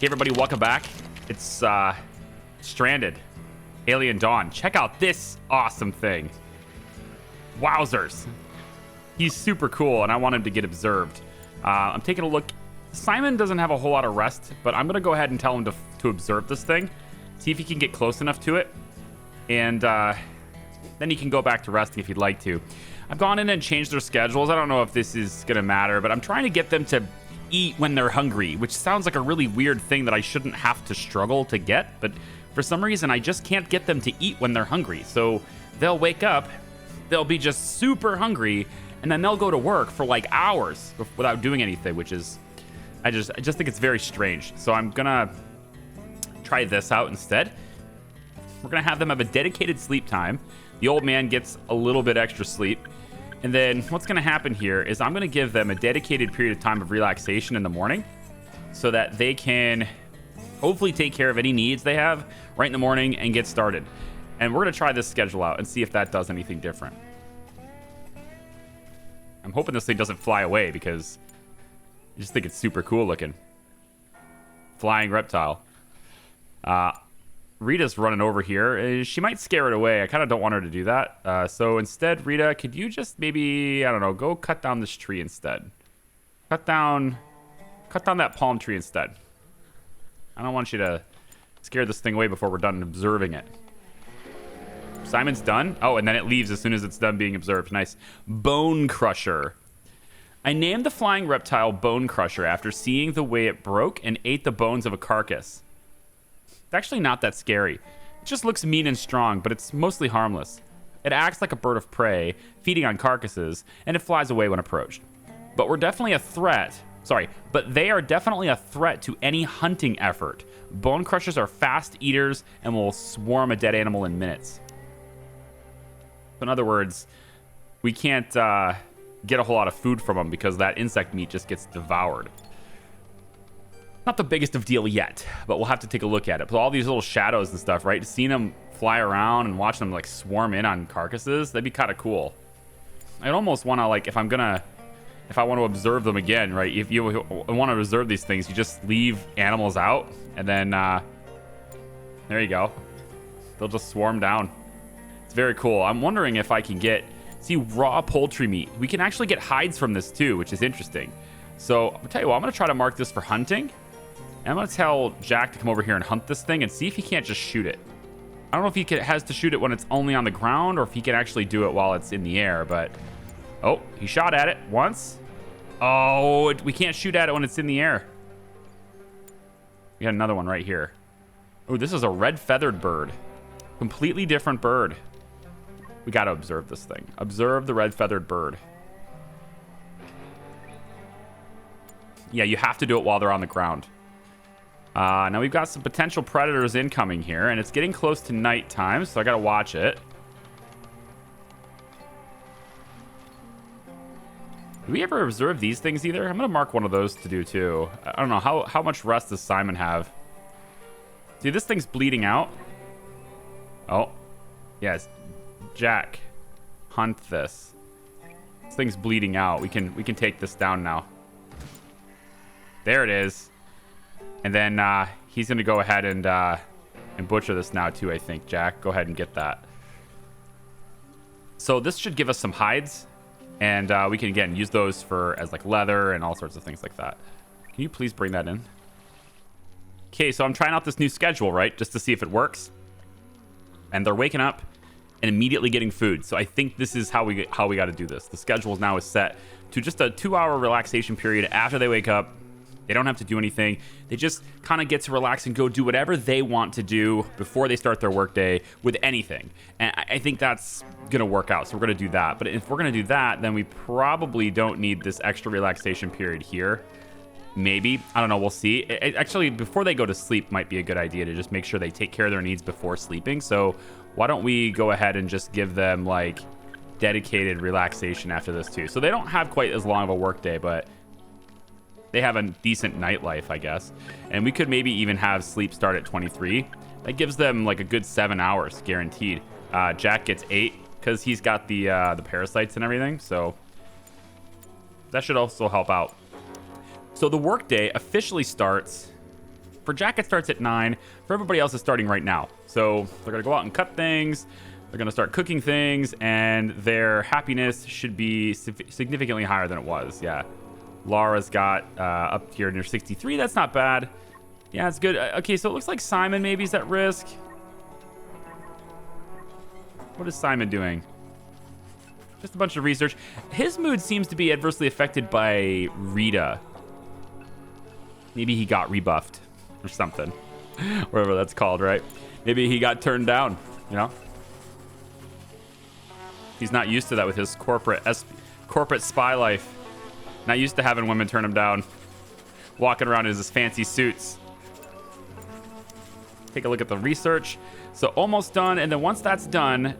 Okay, everybody, welcome back. It's Stranded. Alien Dawn. Check out this awesome thing. Wowzers. He's super cool, and I want him to get observed. I'm taking a look. Simon doesn't have a whole lot of rest, but I'm going to go ahead and tell him to observe this thing. See if he can get close enough to it. And then he can go back to resting if he'd like to. I've gone in and changed their schedules. I don't know if this is going to matter, but I'm trying to get them to eat when they're hungry, which sounds like a really weird thing that I shouldn't have to struggle to get. But for some reason, I just can't get them to eat when they're hungry. So they'll wake up, they'll be just super hungry, and then they'll go to work for like hours without doing anything, which is, I just think it's very strange. So I'm gonna try this out instead. We're gonna have them have a dedicated sleep time. The old man gets a little bit extra sleep. And then what's gonna happen here is I'm gonna give them a dedicated period of time of relaxation in the morning so that they can hopefully take care of any needs they have right in the morning and get started. And we're gonna try this schedule out and see if that does anything different. I'm hoping this thing doesn't fly away because I just think it's super cool looking. Flying reptile. Rita's running over here. She might scare it away. I kind of don't want her to do that. So instead, Rita, could you just maybe, I don't know, go cut down this tree instead. Cut down that palm tree instead. I don't want you to scare this thing away before we're done observing it. Simon's done. Oh, and then it leaves as soon as it's done being observed. Nice. Bone Crusher. I named the flying reptile Bone Crusher after seeing the way it broke and ate the bones of a carcass. It's actually not that scary. It just looks mean and strong, but it's mostly harmless. It acts like a bird of prey, feeding on carcasses, and it flies away when approached. But we're definitely a threat. But they are definitely a threat to any hunting effort. Bone crushers are fast eaters and will swarm a dead animal in minutes. In other words, we can't get a whole lot of food from them because that insect meat just gets devoured. Not the biggest of deal yet, but we'll have to take a look at it. But all these little shadows and stuff, right? Seeing them fly around and watching them like swarm in on carcasses, that'd be kind of cool. I'd almost want to, like, if I want to observe them again, right? If you want to observe these things, you just leave animals out, and then there you go. They'll just swarm down. It's very cool. I'm wondering if I can see raw poultry meat. We can actually get hides from this too, which is interesting. So I'll tell you what, I'm going to try to mark this for hunting. And I'm going to tell Jack to come over here and hunt this thing and see if he can't just shoot it. I don't know if he has to shoot it when it's only on the ground or if he can actually do it while it's in the air, but... Oh, he shot at it once. Oh, we can't shoot at it when it's in the air. We got another one right here. Oh, this is a red feathered bird. Completely different bird. We got to observe this thing. Observe the red feathered bird. Yeah, you have to do it while they're on the ground. Now we've got some potential predators incoming here, and it's getting close to nighttime, so I got to watch it. Do we ever observe these things either? I'm going to mark one of those to do too. I don't know. How much rest does Simon have? See, this thing's bleeding out. Oh. Yes. Jack. Hunt this. This thing's bleeding out. We can take this down now. There it is. And then he's going to go ahead and butcher this now too, I think. Jack, go ahead and get that. So this should give us some hides. And we can, again, use those as like leather and all sorts of things like that. Can you please bring that in? Okay, so I'm trying out this new schedule, right? Just to see if it works. And they're waking up and immediately getting food. So I think this is how we got to do this. The schedule now is set to just a 2-hour relaxation period after they wake up. They don't have to do anything. They just kind of get to relax and go do whatever they want to do before they start their workday with anything. And I think that's going to work out. So we're going to do that. But if we're going to do that, then we probably don't need this extra relaxation period here. Maybe. I don't know. We'll see. Actually, before they go to sleep might be a good idea to just make sure they take care of their needs before sleeping. So why don't we go ahead and just give them like dedicated relaxation after this too. So they don't have quite as long of a workday, but they have a decent nightlife, I guess. And we could maybe even have sleep start at 23. That gives them like a good 7 hours guaranteed. Jack gets 8 because he's got the parasites and everything. So that should also help out. So the workday officially starts For Jack, it starts at 9. For everybody else, it's starting right now. So they're going to go out and cut things. They're going to start cooking things, and their happiness should be significantly higher than it was. Yeah. Laura's got up here near 63. That's not bad. Yeah, it's good. Okay, so it looks like Simon maybe is at risk. What is Simon doing? Just a bunch of research. His mood seems to be adversely affected by Rita. Maybe he got rebuffed or something. Whatever that's called, right? Maybe he got turned down, you know? He's not used to that with his corporate spy life. Not used to having women turn him down. Walking around in his fancy suits. Take a look at the research. So almost done. And then once that's done,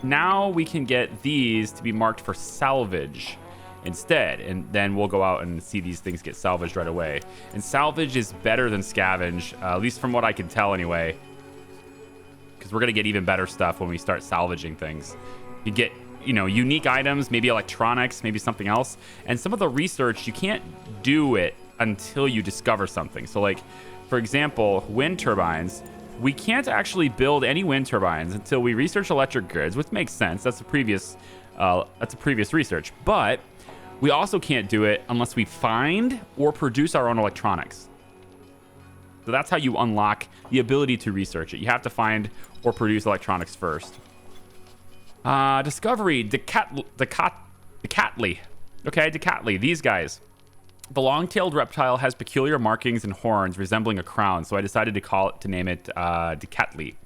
now we can get these to be marked for salvage instead. And then we'll go out and see these things get salvaged right away. And salvage is better than scavenge, at least from what I can tell anyway. Because we're going to get even better stuff when we start salvaging things. You get, you know, unique items, maybe electronics, maybe something else. And some of the research, you can't do it until you discover something. So like, for example, wind turbines. We can't actually build any wind turbines until we research electric grids, which makes sense. That's a previous research. But we also can't do it unless we find or produce our own electronics. So that's how you unlock the ability to research it. You have to find or produce electronics first. Discovery, Decatly. Okay, Decatly, these guys. The long-tailed reptile has peculiar markings and horns resembling a crown, so I decided to name it Decatly.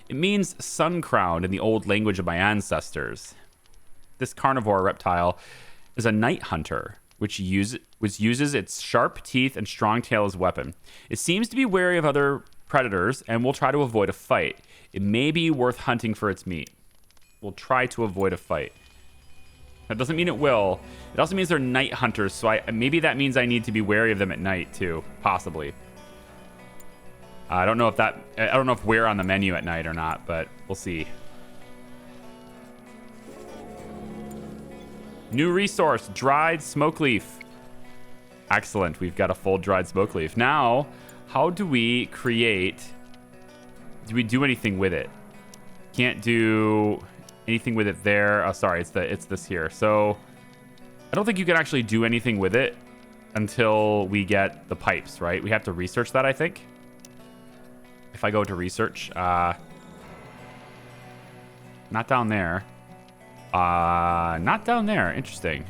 It means sun crowned in the old language of my ancestors. This carnivore reptile is a night hunter, which uses its sharp teeth and strong tail as weapon. It seems to be wary of other predators and will try to avoid a fight. It may be worth hunting for its meat. We'll try to avoid a fight. That doesn't mean it will. It also means they're night hunters, so maybe that means I need to be wary of them at night too, possibly. I don't know if we're on the menu at night or not, but we'll see. New resource, dried smoke leaf. Excellent, we've got a full dried smoke leaf. Now, how do we create... Do we do anything with it? Can't do anything with it there. Oh, sorry, it's this here. So I don't think you can actually do anything with it until we get the pipes, right? We have to research that, I think. If I go to research, not down there. Not down there. Interesting.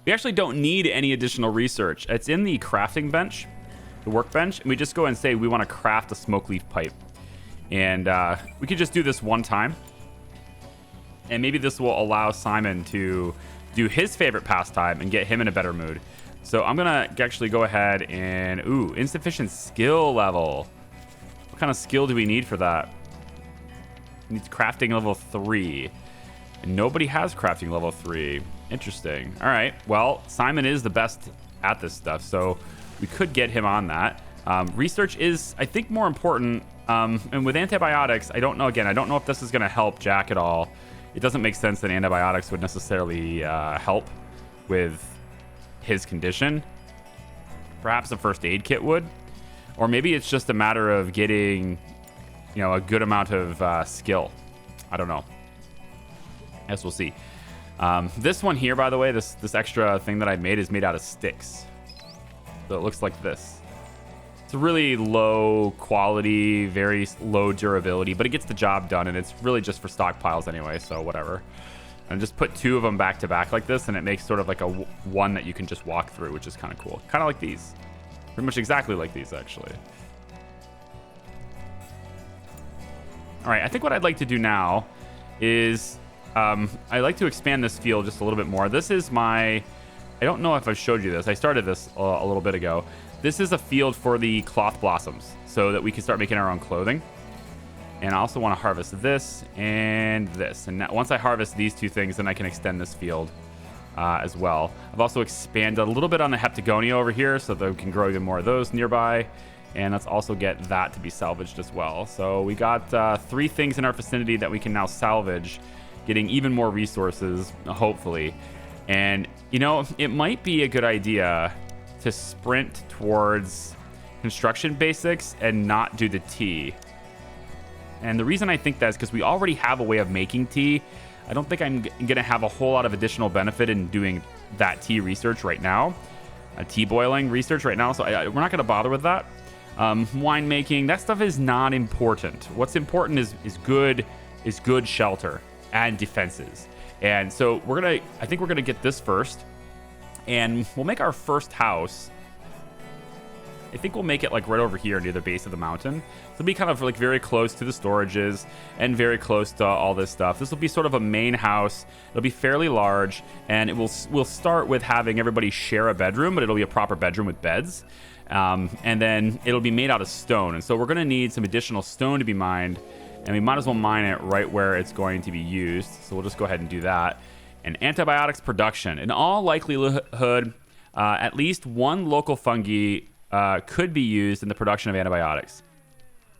We actually don't need any additional research. It's in the crafting bench, the workbench, and we just go and say we want to craft a smoke leaf pipe. And we could just do this one time. And maybe this will allow Simon to do his favorite pastime and get him in a better mood. So I'm going to actually go ahead and... Ooh, insufficient skill level. What kind of skill do we need for that? It needs crafting level 3. And nobody has crafting level 3. Interesting. All right. Well, Simon is the best at this stuff, so we could get him on that. Research is, I think, more important. And with antibiotics, I don't know. Again, I don't know if this is going to help Jack at all. It doesn't make sense that antibiotics would necessarily help with his condition. Perhaps a first aid kit would. Or maybe it's just a matter of getting, you know, a good amount of skill. I don't know. I guess we'll see. This one here, by the way, this extra thing that I made is made out of sticks. So it looks like this. It's a really low quality, very low durability, but it gets the job done, and it's really just for stockpiles anyway, so whatever. And just put 2 of them back to back like this, and it makes sort of like a one that you can just walk through, which is kind of cool. Kind of like these. Pretty much exactly like these, actually. All right, I think what I'd like to do now is I'd like to expand this field just a little bit more. This is my... I don't know if I've showed you this. I started this a little bit ago. This is a field for the cloth blossoms so that we can start making our own clothing. And I also want to harvest this and this. And once I harvest these 2 things, then I can extend this field as well. I've also expanded a little bit on the heptagonia over here so that we can grow even more of those nearby. And let's also get that to be salvaged as well. So we got 3 things in our vicinity that we can now salvage, getting even more resources, hopefully. And, you know, it might be a good idea to sprint towards construction basics and not do the tea. And the reason I think that is because we already have a way of making tea. I don't think I'm going to have a whole lot of additional benefit in doing that tea research right now. Tea boiling research right now. So we're not going to bother with that. Winemaking, that stuff is not important. What's important is good shelter and defenses. And so I think we're going to get this first. And we'll make our first house. I think we'll make it like right over here near the base of the mountain. So it'll be kind of like very close to the storages and very close to all this stuff. This will be sort of a main house. It'll be fairly large, and we'll start with having everybody share a bedroom, but it'll be a proper bedroom with beds. And then it'll be made out of stone. And so we're going to need some additional stone to be mined, and we might as well mine it right where it's going to be used. So we'll just go ahead and do that. And antibiotics production. In all likelihood, at least one local fungi could be used in the production of antibiotics.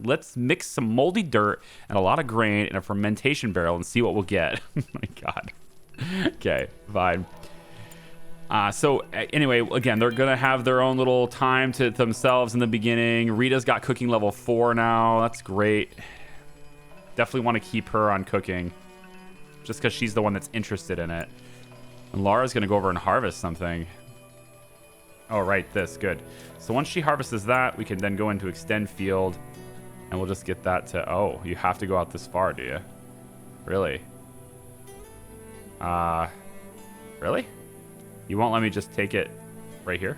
Let's mix some moldy dirt and a lot of grain in a fermentation barrel and see what we'll get. Oh my God. Okay, fine. So anyway, again, they're going to have their own little time to themselves in the beginning. Rita's got cooking level 4 now. That's great. Definitely want to keep her on cooking just because she's the one that's interested in it. And Laura's going to go over and harvest something. Oh, right, this. Good. So once she harvests that, we can then go into extend field, and we'll just get that to... Oh, you have to go out this far, do you? Really? Really? You won't let me just take it right here?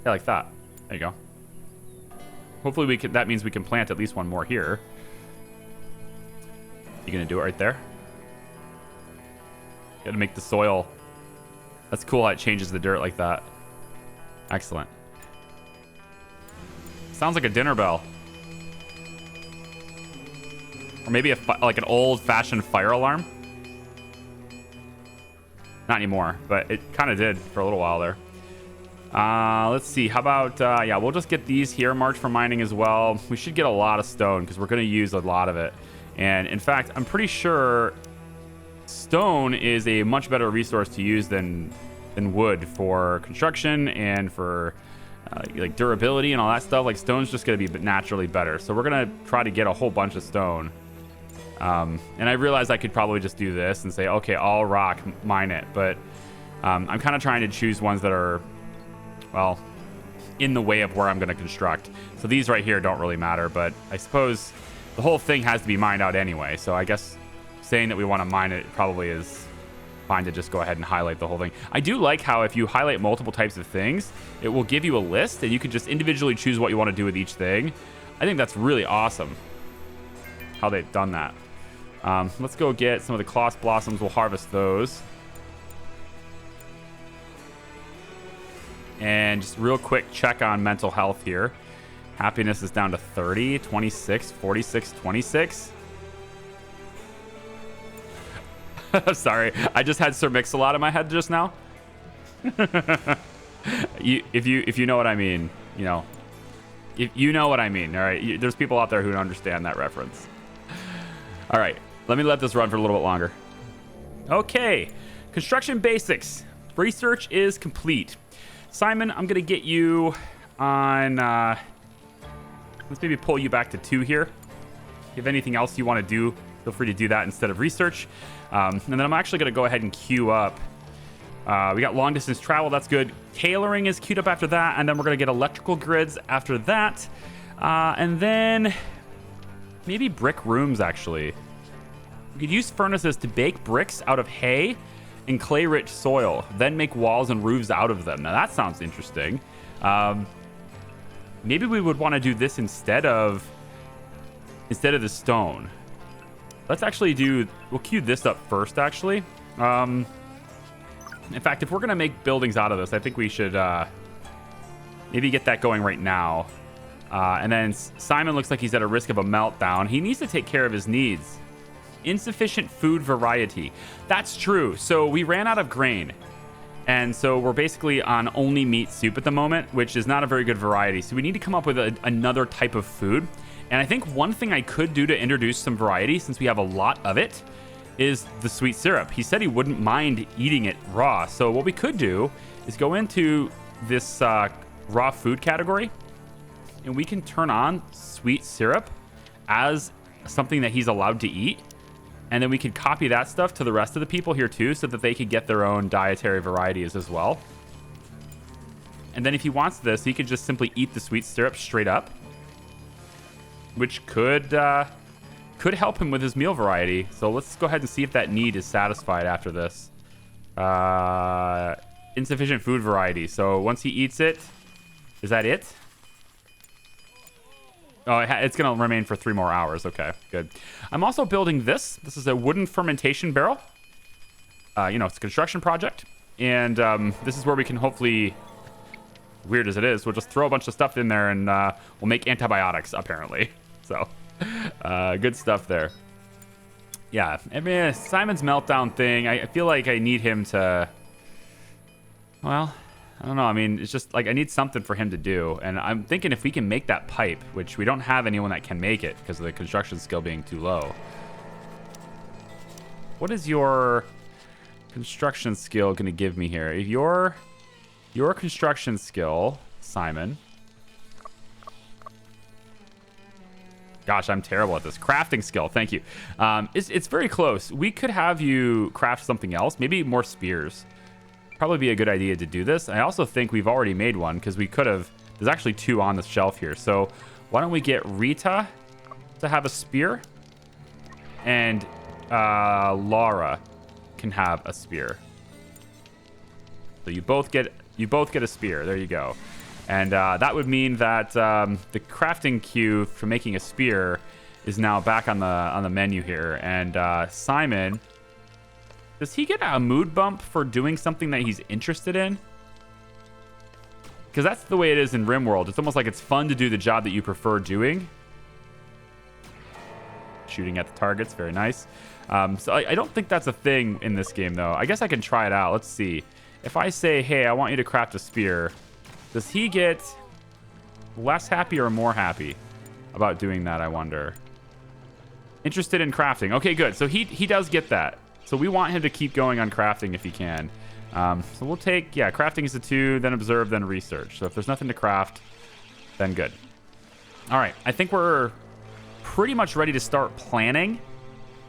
Yeah, like that. There you go. Hopefully we can... That means we can plant at least one more here. You gonna do it right there? Gotta make the soil... That's cool how it changes the dirt like that. Excellent. Sounds like a dinner bell. Or maybe like an old-fashioned fire alarm. Not anymore, but it kind of did for a little while there. Let's see. How about... yeah, we'll just get these here marked for mining as well. We should get a lot of stone because we're going to use a lot of it. And in fact, I'm pretty sure... Stone is a much better resource to use than wood for construction and for like durability and all that stuff. Like stone's just going to be naturally better. So we're going to try to get a whole bunch of stone. And I realized I could probably just do this and say, okay, all rock, mine it. But I'm kind of trying to choose ones that are, well, in the way of where I'm going to construct. So these right here don't really matter. But I suppose the whole thing has to be mined out anyway. So I guess... saying that we want to mine it probably is fine to just go ahead and highlight the whole thing. I do like how if you highlight multiple types of things, it will give you a list and you can just individually choose what you want to do with each thing. I think that's really awesome how they've done that. Let's go get some of the Kloss blossoms. We'll harvest those. And just real quick check on mental health here. Happiness is down to 30, 26, 46, 26. Sorry, I just had Sir Mix-a-Lot in my head just now. If you know what I mean, you know. If you know what I mean, all right? There's people out there who understand that reference. All right, let me let this run for a little bit longer. Okay, construction basics. Research is complete. Simon, I'm going to get you on... let's maybe pull you back to 2 here. If you have anything else you want to do, feel free to do that instead of research. And then I'm actually going to go ahead and queue up. We got long distance travel. That's good. Tailoring is queued up after that. And then we're going to get electrical grids after that. And then maybe brick rooms, actually. We could use furnaces to bake bricks out of hay and clay-rich soil. Then make walls and roofs out of them. Now, that sounds interesting. Maybe we would want to do this instead of the stone. Let's actually we'll queue this up first, actually. In fact, if we're going to make buildings out of this, I think we should maybe get that going right now. And then Simon looks like he's at a risk of a meltdown. He needs to take care of his needs. Insufficient food variety. That's true. So we ran out of grain. And so we're basically on only meat soup at the moment, which is not a very good variety. So we need to come up with another type of food. And I think one thing I could do to introduce some variety, since we have a lot of it, is the sweet syrup. He said he wouldn't mind eating it raw. So what we could do is go into this raw food category, and we can turn on sweet syrup as something that he's allowed to eat. And then we can copy that stuff to the rest of the people here too, so that they could get their own dietary varieties as well. And then if he wants this, he could just simply eat the sweet syrup straight up, which could help him with his meal variety. So let's go ahead and see if that need is satisfied after this. Insufficient food variety. So once he eats it, is that it? Oh, it's going to remain for 3 more hours. Okay, good. I'm also building this. This is a wooden fermentation barrel. It's a construction project. And this is where we can hopefully, weird as it is, we'll just throw a bunch of stuff in there and we'll make antibiotics, apparently. So, good stuff there. Yeah, I mean, Simon's meltdown thing, I feel like I need him to, well, I don't know. I mean, it's just like I need something for him to do. And I'm thinking if we can make that pipe, which we don't have anyone that can make it because of the construction skill being too low. What is your construction skill going to give me here? Your construction skill, Simon. Gosh, I'm terrible at this. Crafting skill, thank you. It's very close. We could have you craft something else, maybe more spears. Probably be a good idea to do this. I also think we've already made one because we could have. There's actually 2 on the shelf here. So why don't we get Rita to have a spear, and Laura can have a spear. So you both get a spear. There you go. And that would mean that the crafting queue for making a spear is now back on the menu here. And Simon, does he get a mood bump for doing something that he's interested in? Because that's the way it is in Rimworld. It's almost like it's fun to do the job that you prefer doing. Shooting at the targets, very nice. So I don't think that's a thing in this game, though. I guess I can try it out. Let's see. If I say, hey, I want you to craft a spear, does he get less happy or more happy about doing that, I wonder? Interested in crafting. Okay, good. So he does get that. So we want him to keep going on crafting if he can. So we'll take, crafting is a 2, then observe, then research. So if there's nothing to craft, then good. All right, I think we're pretty much ready to start planning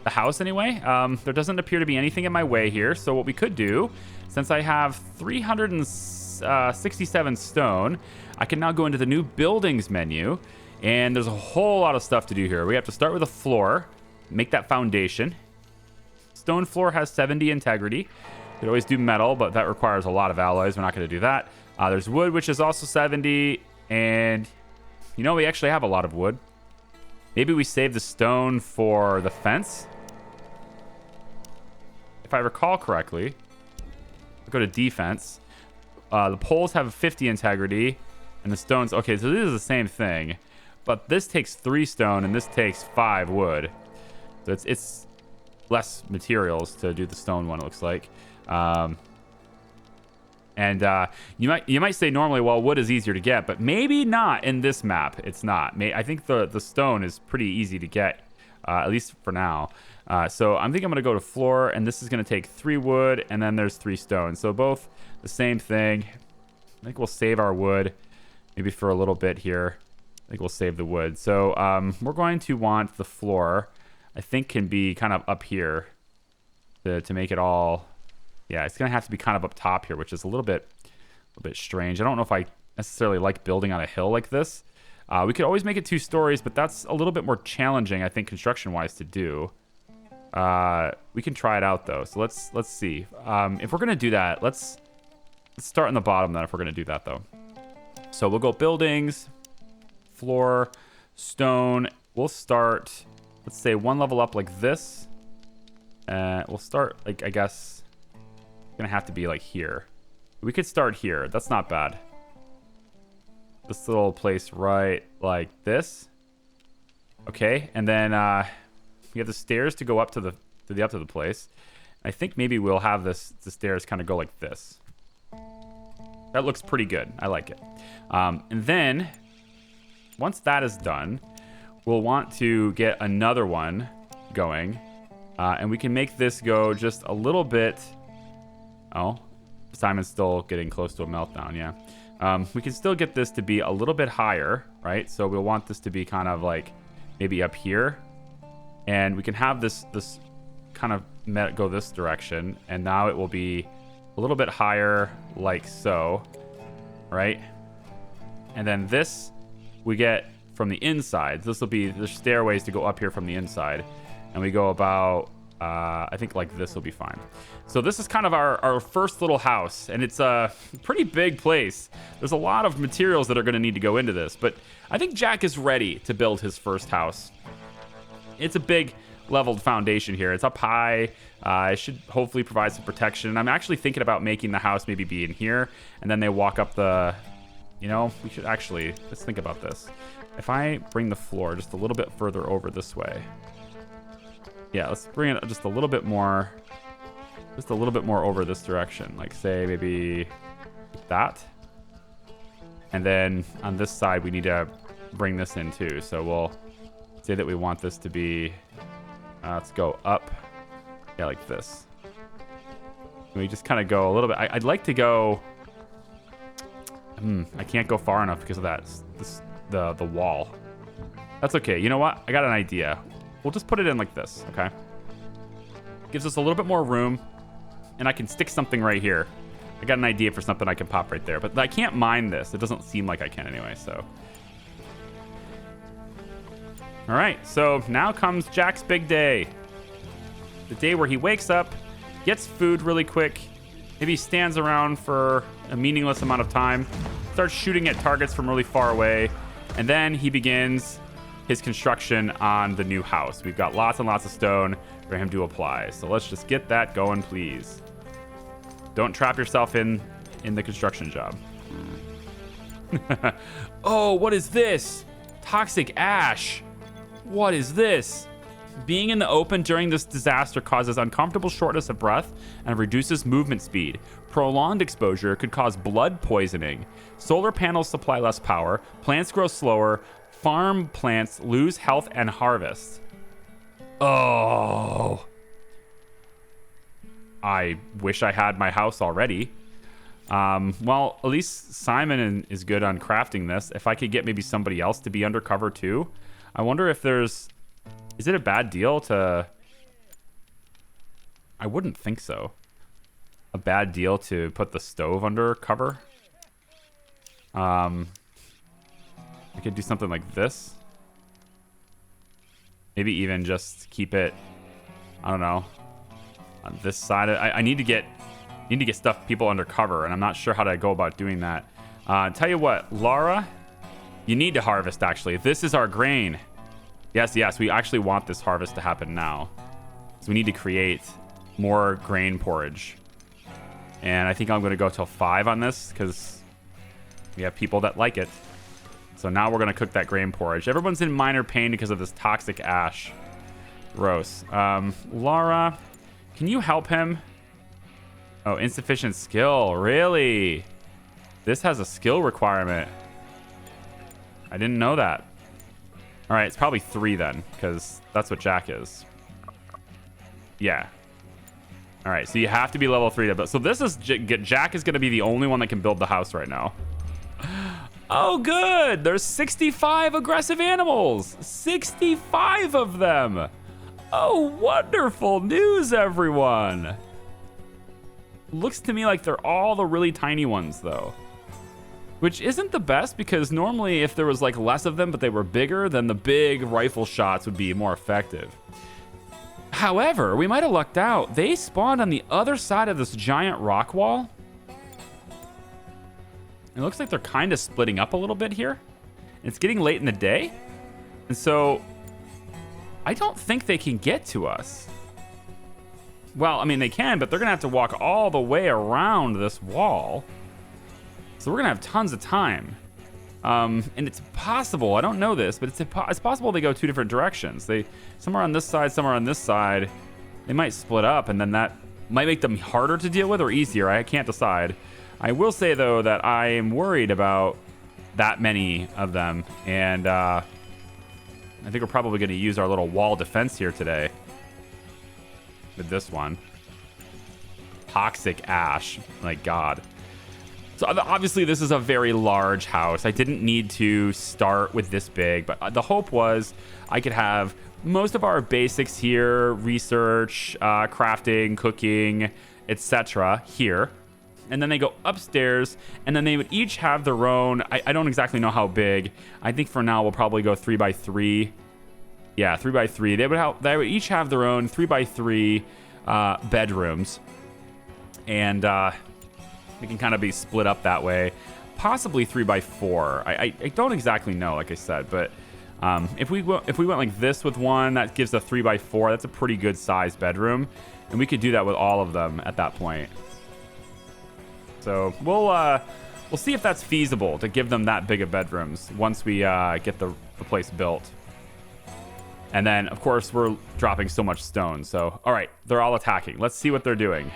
the house anyway. There doesn't appear to be anything in my way here. So what we could do, since I have 367 stone, I can now go into the new buildings menu. And there's a whole lot of stuff to do here. We have to start with a floor, make that foundation. Stone floor has 70 integrity. You could always do metal, but that requires a lot of alloys. We're not going to do that. There's wood, which is also 70. And, we actually have a lot of wood. Maybe we save the stone for the fence. If I recall correctly, I'll go to defense. The poles have 50 integrity. And the stones... Okay, so this is the same thing. But this takes 3 stone, and this takes 5 wood. So it's less materials to do the stone one, it looks like. You might say normally, well, wood is easier to get, but maybe not in this map. It's not. I think the stone is pretty easy to get, at least for now. So I'm thinking I'm going to go to floor, and this is going to take 3 wood, and then there's 3 stone. So both the same thing. I think we'll save our wood maybe for a little bit here. I think we'll save the wood. So we're going to want the floor, I think, can be kind of up here to make it all... Yeah, it's going to have to be kind of up top here, which is a little bit strange. I don't know if I necessarily like building on a hill like this. We could always make it 2 stories, but that's a little bit more challenging, I think, construction-wise to do. We can try it out, though. So let's see. If we're going to do that, let's start on the bottom, then, if we're going to do that, though. So we'll go buildings, floor, stone. We'll start, let's say, 1 level up like this. We'll start, like, I guess... Gonna have to be like here. We could start here. That's not bad. This little place right like this. Okay, and then we have the stairs to go up to the place. I think maybe we'll have the stairs kind of go like this. That looks pretty good. I like it. And then once that is done, we'll want to get another one going, and we can make this go just a little bit. Oh, Simon's still getting close to a meltdown, yeah. We can still get this to be a little bit higher, right? So we'll want this to be kind of like maybe up here. And we can have this kind of go this direction. And now it will be a little bit higher like so, right? And then this we get from the inside. This will be the stairways to go up here from the inside. And we go about, I think like this will be fine. So this is kind of our first little house, and it's a pretty big place. There's a lot of materials that are going to need to go into this, but I think Jack is ready to build his first house. It's a big leveled foundation here. It's up high. It should hopefully provide some protection. I'm actually thinking about making the house maybe be in here, and then they walk up the, you know, we should actually, let's think about this. If I bring the floor just a little bit further over this way. Yeah, let's bring it just a little bit more over this direction. Like say maybe that. And then on this side, we need to bring this in too. So we'll say that we want this to be, let's go up. Yeah, like this. And we just kind of go a little bit. I'd like to go, I can't go far enough because of that, the wall. That's okay. You know what? I got an idea. We'll just put it in like this, okay? Gives us a little bit more room, and I can stick something right here. I got an idea for something I can pop right there, but I can't mine this. It doesn't seem like I can anyway, so. All right, so now comes Jack's big day. The day where he wakes up, gets food really quick, maybe stands around for a meaningless amount of time, starts shooting at targets from really far away, and then he begins his construction on the new house. We've got lots and lots of stone for him to apply. So let's just get that going, please. Don't trap yourself in the construction job. Oh, what is this? Toxic ash. What is this? Being in the open during this disaster causes uncomfortable shortness of breath and reduces movement speed. Prolonged exposure could cause blood poisoning. Solar panels supply less power. Plants grow slower. Farm plants lose health and harvest. Oh. I wish I had my house already. Well, at least Simon is good on crafting this. If I could get maybe somebody else to be undercover too. I wonder if there's... Is it a bad deal to... I wouldn't think so. A bad deal to put the stove under cover. I could do something like this. Maybe even just keep it, I don't know, on this side. I need to get people undercover, and I'm not sure how to go about doing that. Tell you what, Laura, you need to harvest, actually. This is our grain. Yes, we actually want this harvest to happen now. So we need to create more grain porridge. And I think I'm going to go till 5 on this, because we have people that like it. So now we're going to cook that grain porridge. Everyone's in minor pain because of this toxic ash. Gross. Laura, can you help him? Oh, insufficient skill. Really? This has a skill requirement. I didn't know that. All right, it's probably 3 then, because that's what Jack is. Yeah. All right, so you have to be level 3 to build. So this is... Jack is going to be the only one that can build the house right now. Oh, good. There's 65 aggressive animals. 65 of them. Oh, wonderful news, everyone. Looks to me like they're all the really tiny ones, though. Which isn't the best, because normally if there was like less of them, but they were bigger, then the big rifle shots would be more effective. However, we might have lucked out. They spawned on the other side of this giant rock wall. It looks like they're kind of splitting up a little bit here. It's getting late in the day. And so I don't think they can get to us. Well, I mean, they can, but they're going to have to walk all the way around this wall. So we're going to have tons of time. And it's possible, I don't know this, but it's possible they go 2 different directions. Some are on this side, some are on this side. They might split up, and then that might make them harder to deal with or easier. I can't decide. I will say, though, that I am worried about that many of them. And I think we're probably going to use our little wall defense here today. With this one. Toxic ash. My God. So obviously this is a very large house. I didn't need to start with this big, but the hope was I could have most of our basics here, research, crafting, cooking, etc. here. And then they go upstairs, and then they would each have their own. I don't exactly know how big. I think for now we'll probably go 3x3. Yeah, 3x3. They would each have their own 3x3 bedrooms, and we can kind of be split up that way. Possibly 3x4. I don't exactly know, like I said, but if we went like this with one, that gives a 3x4. That's a pretty good size bedroom, and we could do that with all of them at that point. So we'll see if that's feasible to give them that big of bedrooms once we get the place built. And then, of course, we're dropping so much stone. So, all right, they're all attacking. Let's see what they're doing.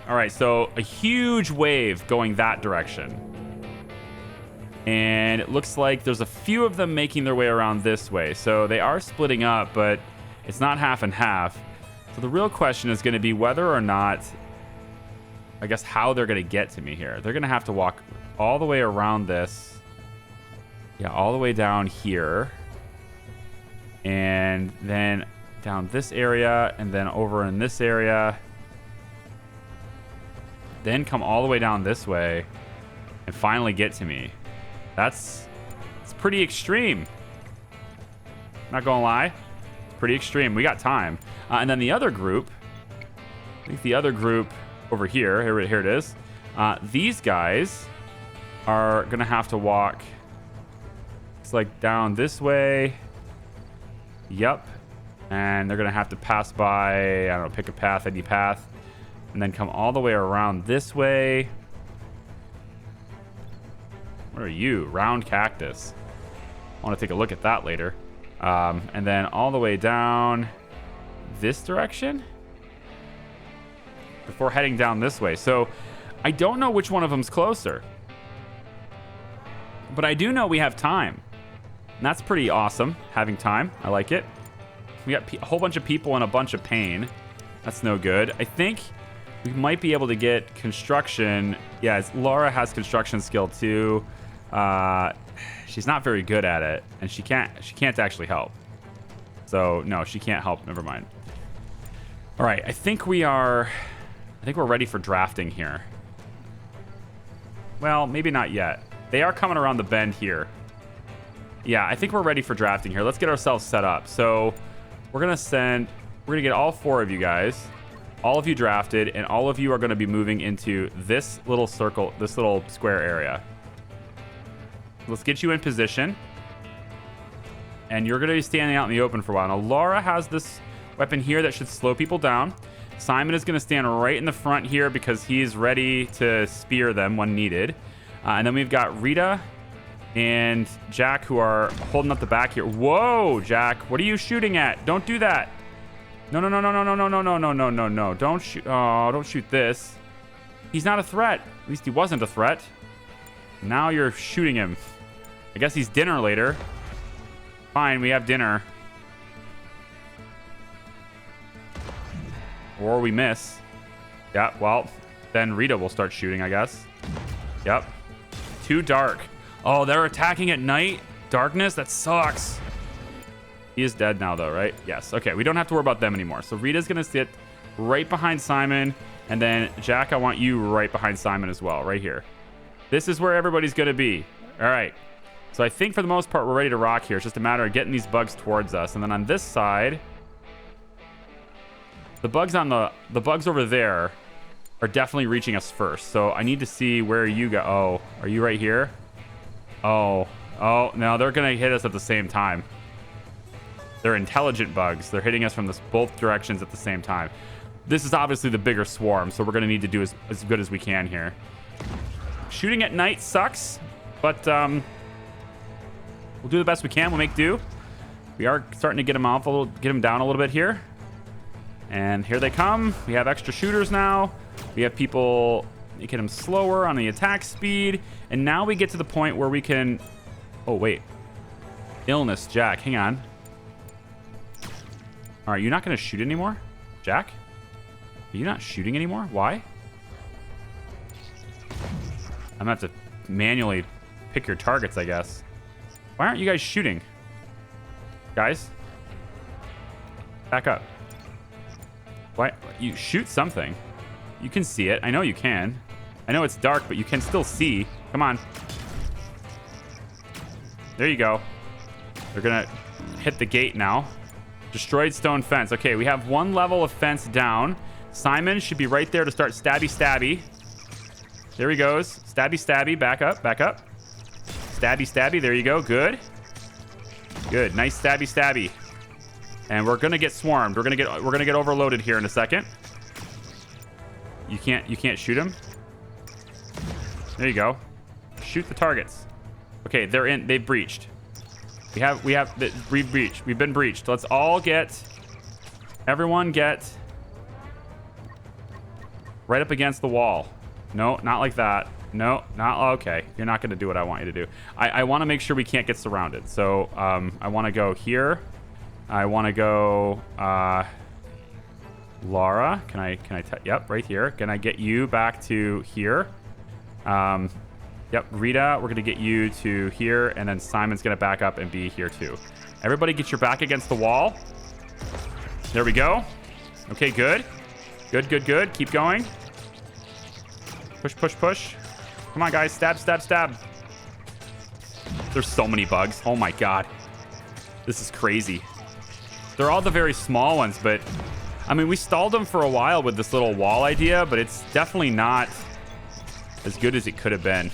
All right, so a huge wave going that direction. And it looks like there's a few of them making their way around this way. So they are splitting up, but it's not half and half. So the real question is going to be whether or not, I guess, how they're going to get to me here. They're going to have to walk all the way around this. Yeah, all the way down here. And then down this area, and then over in this area. Then come all the way down this way and finally get to me. It's pretty extreme. Not gonna lie. Pretty extreme. We got time. And then the other group, I think the other group over here, here it is. These guys are gonna have to walk, it's like down this way. Yep. And they're gonna have to pass by, I don't know, pick a path, any path, and then come all the way around this way. What are you? Round cactus. I want to take a look at that later. And then all the way down this direction before heading down this way. So I don't know which one of them's closer, but I do know we have time. And that's pretty awesome, having time. I like it. We got a whole bunch of people and a bunch of pain. That's no good. I think we might be able to get construction. Yeah, Laura has construction skill too. She's not very good at it, and she can't actually help. So no, she can't help. Never mind. All right, I think we're ready for drafting here. Well, maybe not yet. They are coming around the bend here. Yeah, I think we're ready for drafting here. Let's get ourselves set up. So we're gonna get all 4 of you guys, all of you drafted, and all of you are gonna be moving into this little circle, this little square area. Let's get you in position. And you're gonna be standing out in the open for a while. Now, Laura has this weapon here that should slow people down. Simon is gonna stand right in the front here because he's ready to spear them when needed. And then we've got Rita and Jack who are holding up the back here. Whoa, Jack, what are you shooting at? Don't do that. No. Don't shoot. Oh, don't shoot this. He's not a threat. At least he wasn't a threat. Now you're shooting him. I guess he's dinner later. Fine, we have dinner. Or we miss. Yeah, well, then Rita will start shooting, I guess. Yep. Too dark. Oh, they're attacking at night? Darkness? That sucks. He is dead now, though, right? Yes. Okay, we don't have to worry about them anymore. So Rita's going to sit right behind Simon. And then, Jack, I want you right behind Simon as well, right here. This is where everybody's going to be. All right. So I think for the most part, we're ready to rock here. It's just a matter of getting these bugs towards us. And then on this side, the bugs over there are definitely reaching us first. So I need to see where you go. Oh, are you right here? Oh, no, they're going to hit us at the same time. They're intelligent bugs. They're hitting us from both directions at the same time. This is obviously the bigger swarm, so we're going to need to do as good as we can here. Shooting at night sucks, but we'll do the best we can. We'll make do. We are starting to get them off get them down a little bit here. And here they come. We have extra shooters now. We have people making them slower on the attack speed. And now we get to the point where we can... Oh, wait. Illness, Jack. Hang on. All right, you're not going to shoot anymore? Jack? Are you not shooting anymore? Why? I'm gonna have to manually pick your targets, I guess. Why aren't you guys shooting? Guys? Back up. Why? You shoot something. You can see it. I know you can. I know it's dark, but you can still see. Come on. There you go. They're gonna hit the gate now. Destroyed stone fence. Okay, we have one level of fence down. Simon should be right there to start stabby stabby. There he goes. Stabby stabby. Back up. Back up. Stabby stabby. There you go. Good. Good. Nice stabby stabby. And we're gonna get swarmed. We're gonna get overloaded here in a second. You can't shoot him. There you go. Shoot the targets. Okay, they're in. They've breached. We've breached. We've been breached. Let's all get. Everyone get right up against the wall. No, not like that. No, not okay. You're not going to do what I want you to do. I want to make sure we can't get surrounded. So I want to go here. I want to go Laura. Can I yep, right here. Can I get you back to here? Yep, Rita, we're going to get you to here, and then Simon's going to back up and be here too. Everybody get your back against the wall. There we go. Okay, good. Good, good, good. Keep going. Push, push, push. Come on, guys. Stab, stab, stab. There's so many bugs. Oh, my God. This is crazy. They're all the very small ones, but... I mean, we stalled them for a while with this little wall idea, but it's definitely not as good as it could have been.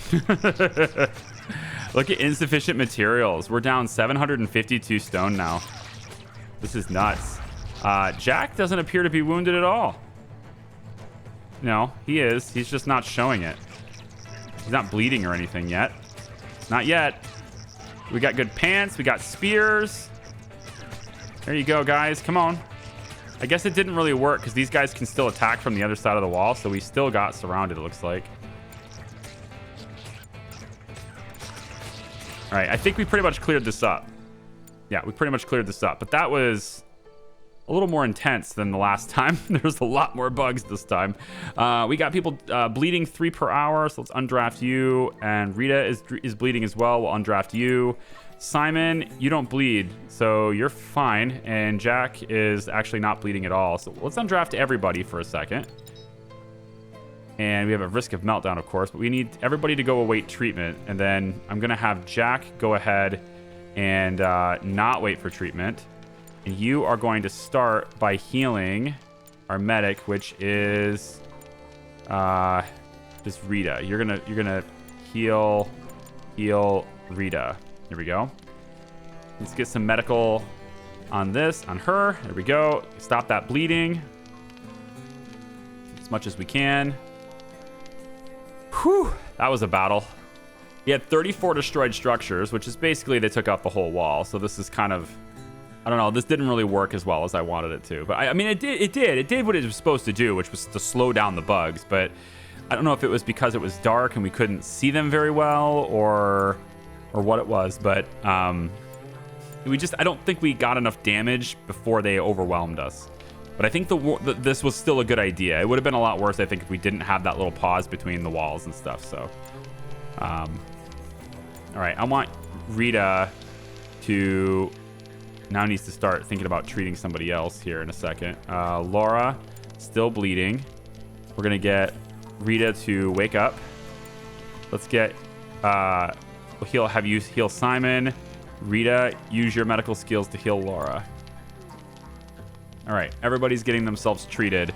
Look at insufficient materials. We're down 752 stone now. This is nuts. Jack doesn't appear to be wounded at all. No, he is. He's just not showing it. He's not bleeding or anything yet. Not yet. We got good pants. We got spears. There you go, guys. Come on. I guess it didn't really work because these guys can still attack from the other side of the wall. So we still got surrounded, it looks like. All right. I think we pretty much cleared this up. Yeah, we pretty much cleared this up. But that was a little more intense than the last time. There's a lot more bugs this time. We got people bleeding 3 per hour. So let's undraft you. And Rita is bleeding as well. We'll undraft you. Simon, you don't bleed, so you're fine. And Jack is actually not bleeding at all. So let's undraft everybody for a second. And we have a risk of meltdown, of course. But we need everybody to go await treatment. And then I'm going to have Jack go ahead and not wait for treatment. And you are going to start by healing our medic, which is this Rita. You're gonna heal Rita. There we go. Let's get some medical on this, on her. There we go. Stop that bleeding as much as we can. Whew, that was a battle. He had 34 destroyed structures, which is basically they took out the whole wall. So this is kind of, I don't know. This didn't really work as well as I wanted it to. But I mean, it did what it was supposed to do, which was to slow down the bugs. But I don't know if it was because it was dark and we couldn't see them very well, or what it was. But I don't think we got enough damage before they overwhelmed us. But I think this was still a good idea. It would have been a lot worse, I think, if we didn't have that little pause between the walls and stuff. So, all right. I want Rita to now needs to start thinking about treating somebody else here in a second. Laura, still bleeding. We're going to get Rita to wake up. Let's get... We'll have you heal Simon. Rita, use your medical skills to heal Laura. All right, everybody's getting themselves treated.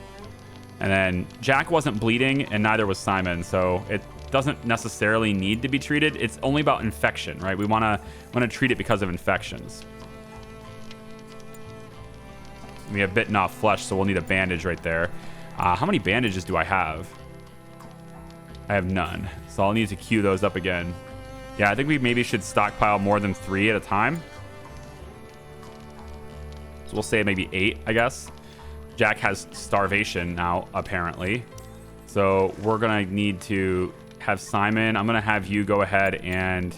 And then Jack wasn't bleeding, and neither was Simon, so it doesn't necessarily need to be treated. It's only about infection, right? We want to treat it because of infections. We have bitten off flesh, so we'll need a bandage right there. How many bandages do I have? I have none, so I'll need to queue those up again. Yeah, I think we maybe should stockpile more than 3 at a time. So we'll say maybe 8, I guess. Jack has starvation now, apparently. So we're going to need to have Simon. I'm going to have you go ahead and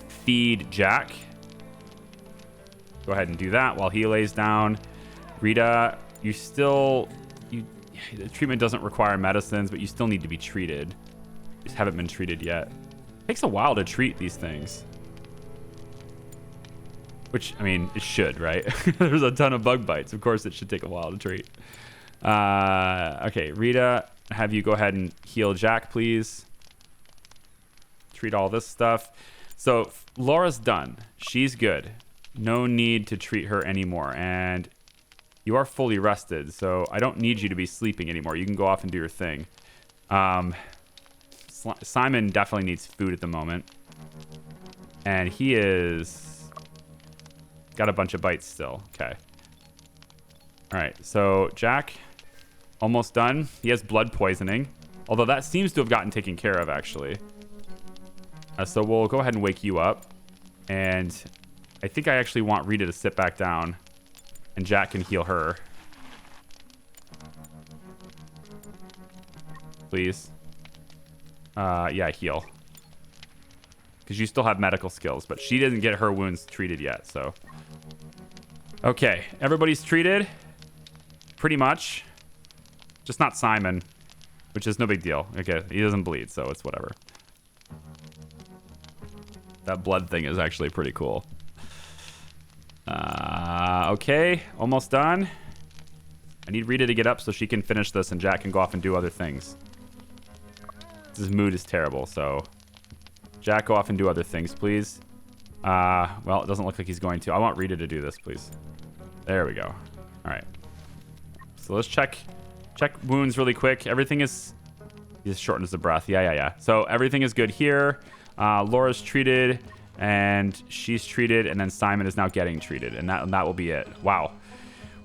feed Jack. Go ahead and do that while he lays down. Rita, you The treatment doesn't require medicines, but you still need to be treated. You just haven't been treated yet. It takes a while to treat these things. Which, I mean, it should, right? There's a ton of bug bites. Of course, it should take a while to treat. Okay, Rita, have you go ahead and heal Jack, please. Treat all this stuff. So, Laura's done. She's good. No need to treat her anymore. And you are fully rested, so I don't need you to be sleeping anymore. You can go off and do your thing. Simon definitely needs food at the moment. And he is... got a bunch of bites still. Okay. All right. So Jack, almost done. He has blood poisoning, although that seems to have gotten taken care of actually. So we'll go ahead and wake you up, and I think I actually want Rita to sit back down, and Jack can heal her. Please. Yeah, heal. Because you still have medical skills, but she didn't get her wounds treated yet, so. Okay, everybody's treated. Pretty much. Just not Simon, which is no big deal. Okay, he doesn't bleed, so it's whatever. That blood thing is actually pretty cool. Okay, almost done. I need Rita to get up so she can finish this and Jack can go off and do other things. His mood is terrible, so... Jack, go off and do other things, please. Well, it doesn't look like he's going to. I want Rita to do this, please. There we go. All right. So let's check wounds really quick. Everything is... He just shortens the breath. Yeah. So everything is good here. Laura's treated, and she's treated, and then Simon is now getting treated, and that will be it. Wow.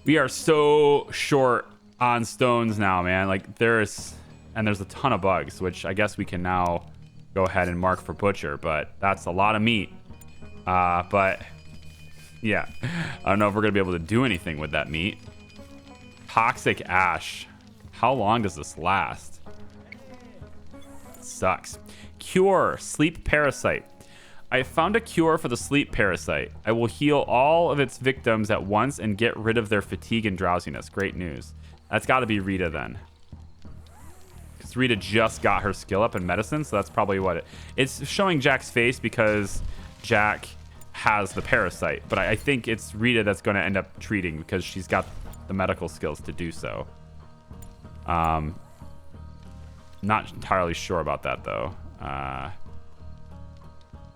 We are so short on stones now, man. Like, there's a ton of bugs, which I guess we can now go ahead and mark for butcher, but that's a lot of meat. But yeah, I don't know if we're gonna be able to do anything with that meat. Toxic ash. How long does this last? Sucks. Cure sleep parasite. I found a cure for the sleep parasite. I will heal all of its victims at once and get rid of their fatigue and drowsiness. Great news. That's got to be Rita then. Because Rita just got her skill up in medicine, so that's probably what it's showing Jack's face because Jack has the parasite. But I think it's Rita that's going to end up treating because she's got the medical skills to do so. Not entirely sure about that though.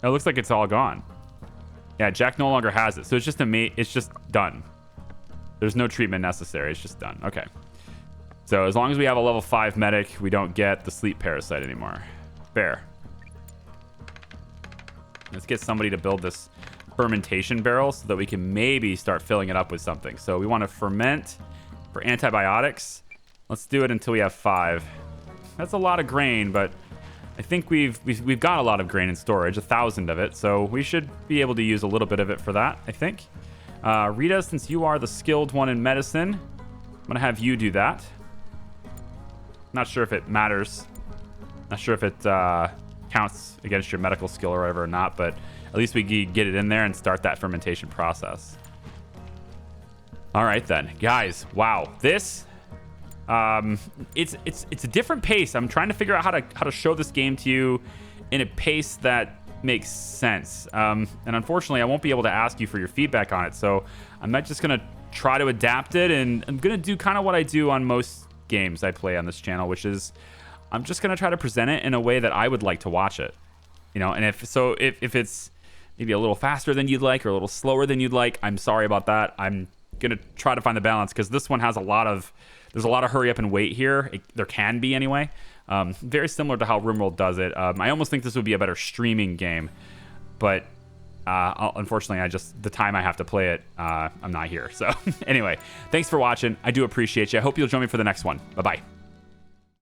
It looks like it's all gone. Yeah, Jack no longer has it, so it's just it's just done. There's no treatment necessary. It's just done. Okay. So as long as we have a level 5 medic, we don't get the sleep parasite anymore. Fair. Let's get somebody to build this fermentation barrel so that we can maybe start filling it up with something. So we want to ferment for antibiotics. Let's do it until we have 5. That's a lot of grain, but I think we've got a lot of grain in storage, 1,000 of it, so we should be able to use a little bit of it for that, I think. Rita, since you are the skilled one in medicine, I'm gonna have you do that. Not sure if it matters. Not sure if it counts against your medical skill or whatever or not, but at least we get it in there and start that fermentation process. All right then, guys. Wow, this it's a different pace. I'm trying to figure out how to show this game to you in a pace that makes sense. And unfortunately, I won't be able to ask you for your feedback on it. So I'm not just gonna try to adapt it, and I'm gonna do kind of what I do on most games I play on this channel, which is I'm just gonna try to present it in a way that I would like to watch it. You know, and if it's maybe a little faster than you'd like or a little slower than you'd like, I'm sorry about that. I'm gonna try to find the balance because this one has there's a lot of hurry up and wait here. There can be anyway. Very similar to how Rimworld does it. I almost think this would be a better streaming game, but unfortunately, the time I have to play it, I'm not here. So anyway, thanks for watching. I do appreciate you. I hope you'll join me for the next one. Bye-bye.